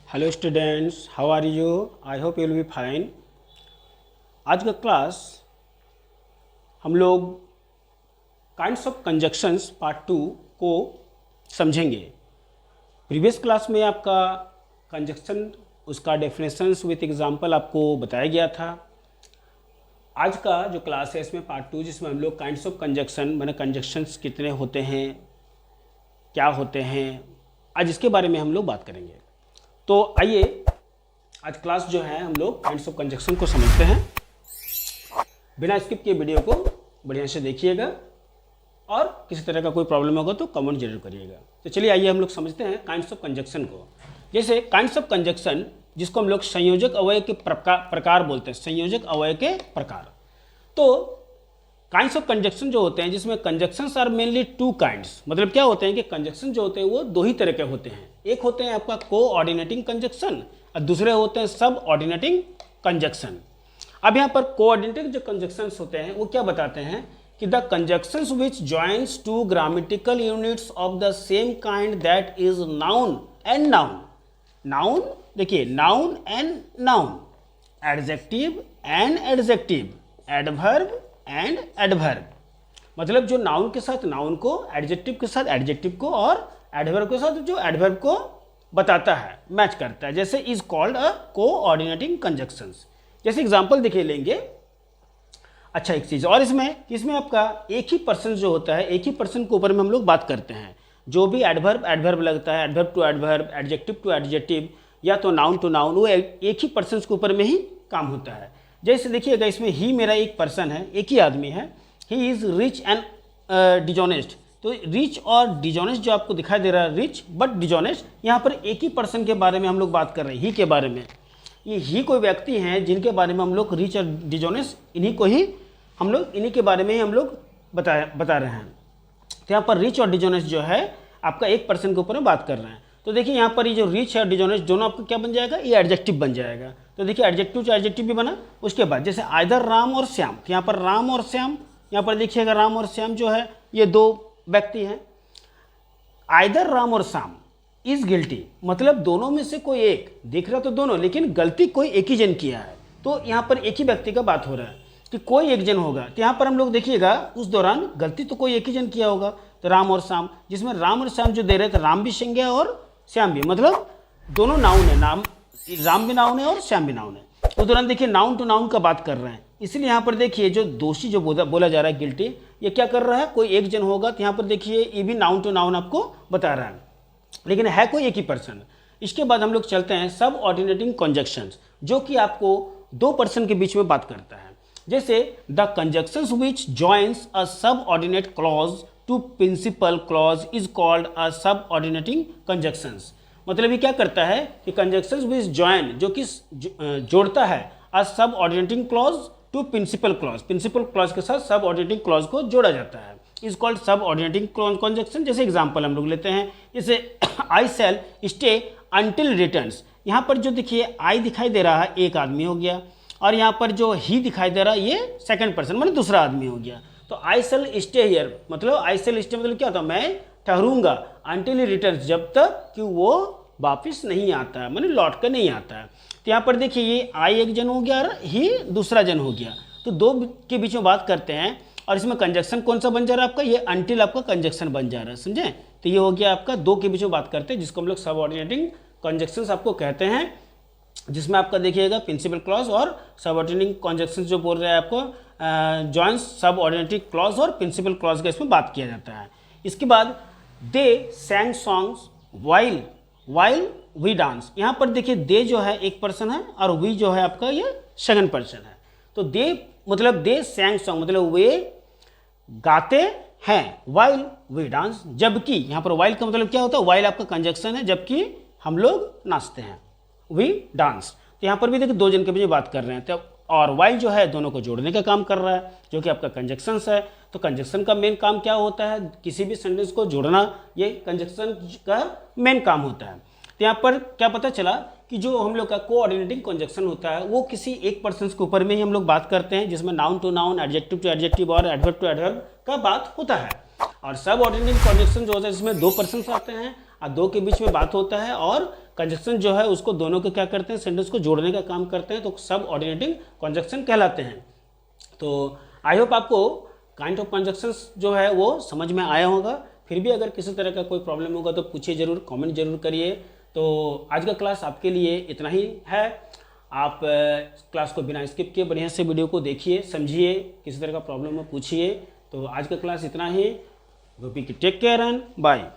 Hello students, how are you? I hope you will be fine. आज का class हम लोग काइंड्स ऑफ कंजक्शंस पार्ट 2 को समझेंगे। प्रीवियस क्लास में आपका कंजक्शन, उसका डेफिनेशंस विथ एग्जांपल आपको बताया गया था। आज का जो क्लास है इसमें पार्ट 2, जिसमें हम लोग काइंड्स ऑफ कंजक्शन माने कंजक्शंस कितने होते हैं, क्या होते हैं, आज इसके बारे में हम लोग बात करेंगे। तो आइए आज क्लास जो है हम लोग काइंड्स ऑफ कंजक्शन को समझते हैं। बिना स्किप किए वीडियो को बढ़िया से देखिएगा और किसी तरह का कोई प्रॉब्लम होगा तो कमेंट जरूर करिएगा। तो चलिए आइए हम लोग समझते हैं काइंड्स ऑफ कंजक्शन को। जैसे काइंड्स ऑफ कंजक्शन, जिसको हम लोग संयोजक अवयव के प्रकार बोलते हैं, संयोजक अवयव के प्रकार। तो काइंड्स ऑफ कंजक्शन जो होते हैं, जिसमें conjunctions are mainly two kinds, मतलब क्या होते हैं कि कंजक्शन जो होते हैं वो दो ही तरह के होते हैं। एक होते हैं आपका कोऑर्डिनेटिंग कंजक्शन और दूसरे होते हैं सब ऑर्डिनेटिंग कंजक्शन। अब यहाँ पर कोऑर्डिनेटिंग जो कंजक्शंस होते हैं वो क्या बताते हैं कि the conjunctions which joins two grammatical units of the same kind that is noun and noun. Noun देखिए, noun and noun, adjective and adjective, adverb and adverb. मतलब जो नाउन के साथ नाउन को, एडजेक्टिव के साथ एडजेक्टिव को और एडवर्ब के साथ जो एडवर्ब को बताता है, मैच करता है, जैसे is called a coordinating conjunctions. जैसे एग्जांपल देखिए लेंगे। अच्छा, एक चीज़ और इसमें आपका एक ही पर्सन जो होता है, एक ही पर्सन के ऊपर में हम लोग बात करते हैं। जो भी एडवर्ब लगता है, adverb to adverb, adjective to adjective या तो नाउन टू नाउन, वो एक ही पर्सन के ऊपर में ही काम होता है। जैसे देखिएगा, इसमें ही मेरा एक पर्सन है, एक ही आदमी है। He is rich and dishonest. तो रिच और डिजॉनेस्ट जो आपको दिखाई दे रहा है, रिच बट डिजॉनेस्ट, यहाँ पर एक ही पर्सन के बारे में हम लोग बात कर रहे हैं, ही के बारे में। ये ही कोई व्यक्ति हैं जिनके बारे में हम लोग रिच और डिजॉनेस्ट, इन्हीं के बारे में ही हम लोग बता रहे हैं। तो यहाँ पर रिच और डिजॉनेस्ट जो है आपका एक पर्सन के ऊपर में बात कर रहे हैं। तो देखिए यहाँ पर ये जो रिच और डिजॉनेस्ट दोनों आपका क्या बन जाएगा, ये एडजेक्टिव बन जाएगा। तो देखिए एडजेक्टिव टू एडजेक्टिव भी बना। उसके बाद जैसे आइदर राम और श्याम, तो यहाँ पर राम और श्याम, यहाँ पर देखिएगा राम और श्याम जो है ये दो व्यक्ति हैं। आइदर राम और श्याम इज गिल्टी, मतलब दोनों में से कोई एक, दिख रहा तो दोनों, लेकिन गलती कोई एक ही जन किया है। तो यहाँ पर एक ही व्यक्ति का बात हो रहा है कि कोई एक जन होगा। तो यहाँ पर हम लोग देखिएगा उस दौरान गलती तो कोई एक ही जन किया होगा, तो राम और श्याम, जिसमें राम और श्याम जो दे रहे थे, राम भी संज्ञा और श्याम भी, मतलब दोनों नाउन है, नाम राम भी नाउन है और श्याम भी नाउन है। उस दौरान देखिए नाउन टू नाउन का बात कर रहे हैं, इसलिए यहाँ पर देखिए जो दोषी जो बोला जा रहा है, गिल्टी, ये क्या कर रहा है, कोई एक जन होगा। तो यहाँ पर देखिए ये भी नाउन टू नाउन आपको बता रहा है, लेकिन है कोई एक ही पर्सन। इसके बाद हम लोग चलते हैं सब ऑर्डिनेटिंग कंजक्शंस, जो कि आपको दो पर्सन के बीच में बात करता है। जैसे the conjunctions which joins a subordinate clause to principal clause is called a subordinating conjunctions. मतलब ये क्या करता है कि कंजक्शंस विच जॉइन, जो कि जोड़ता है a subordinating clause to principal clause, principal clause के साथ सब ऑर्डिनेटिंग क्लॉज को जोड़ा जाता है, इज कॉल्ड सब ऑर्डिनेटिंग कंजक्शन। जैसे एग्जांपल हम लोग लेते हैं, जैसे आई शैल स्टे अंटिल रिटर्न्स। यहाँ पर जो देखिए आई दिखाई दे रहा है, एक आदमी हो गया, और यहाँ पर जो ही दिखाई दे रहा है ये सेकंड पर्सन मतलब दूसरा आदमी हो गया। तो आई शैल स्टे हियर, मतलब आई शैल स्टे मतलब क्या होता है, मैं ठहरूंगा, अंटिल रिटर्न्स, जब तक कि वो वापिस नहीं आता है, मतलब लौट कर नहीं आता है। तो यहाँ पर देखिए ये आई एक जन हो गया और ही दूसरा जन हो गया, तो दो के बीच में बात करते हैं। और इसमें कंजक्शन कौन सा बन जा रहा है आपका, ये अंटिल आपका कंजक्शन बन जा रहा है, समझे। तो ये हो गया आपका दो के बीच में बात करते हैं, जिसको हम लोग सब ऑर्डिनेटिंग कंजक्शंस आपको कहते हैं, जिसमें आपका देखिएगा प्रिंसिपल क्लॉज और सब ऑर्डिनेटिंग कंजक्शंस जो बोल रहे हैं आपको जॉइंस सब ऑर्डिनेटिंग क्लॉज और प्रिंसिपल क्लॉज का इसमें बात किया जाता है। इसके बाद they sang songs while we dance. यहाँ पर देखिए दे जो है एक पर्सन है और वी जो है आपका ये सेकंड पर्सन है। तो दे मतलब दे सैंग सॉन्ग, मतलब वे गाते हैं, वाइल वी डांस, जबकि यहाँ पर वाइल का मतलब क्या होता है, वाइल आपका कंजक्शन है, जबकि हम लोग नाचते हैं, वी डांस। तो यहाँ पर भी देखिए दो जन के बीच में बात कर रहे हैं, तो और वाइल जो है दोनों को जोड़ने का काम कर रहा है, जो कि आपका कंजक्शंस है। तो कंजक्शन का मेन काम क्या होता है, किसी भी सेंटेंस को जोड़ना, ये कंजक्शन का मेन काम होता है। तो यहाँ पर क्या पता चला कि जो हम लोग का कोऑर्डिनेटिंग कंजक्शन होता है वो किसी एक पर्सन के ऊपर में ही हम लोग बात करते हैं, जिसमें noun to noun, adjective to adjective और एडवर्ब टू एडवर्ब का बात होता है। और सब ऑर्डिनेटिंग कंजक्शन जो होता है इसमें दो पर्सन आते हैं और दो के बीच में बात होता है, और कंजक्शन जो है उसको दोनों के क्या करते हैं, सेंटेंस को जोड़ने का काम करते हैं, तो सब ऑर्डिनेटिंग कंजक्शन कहलाते हैं। तो आई होप आपको काइंड ऑफ कंजक्शंस जो है वो समझ में आया होगा। फिर भी अगर किसी तरह का कोई प्रॉब्लम होगा तो पूछिए ज़रूर, कमेंट जरूर करिए। तो आज का क्लास आपके लिए इतना ही है। आप क्लास को बिना स्किप किए बढ़िया से वीडियो को देखिए, समझिए, किसी तरह का प्रॉब्लम हो पूछिए। तो आज का क्लास इतना ही। गोपी की टेक केयर एंड बाय।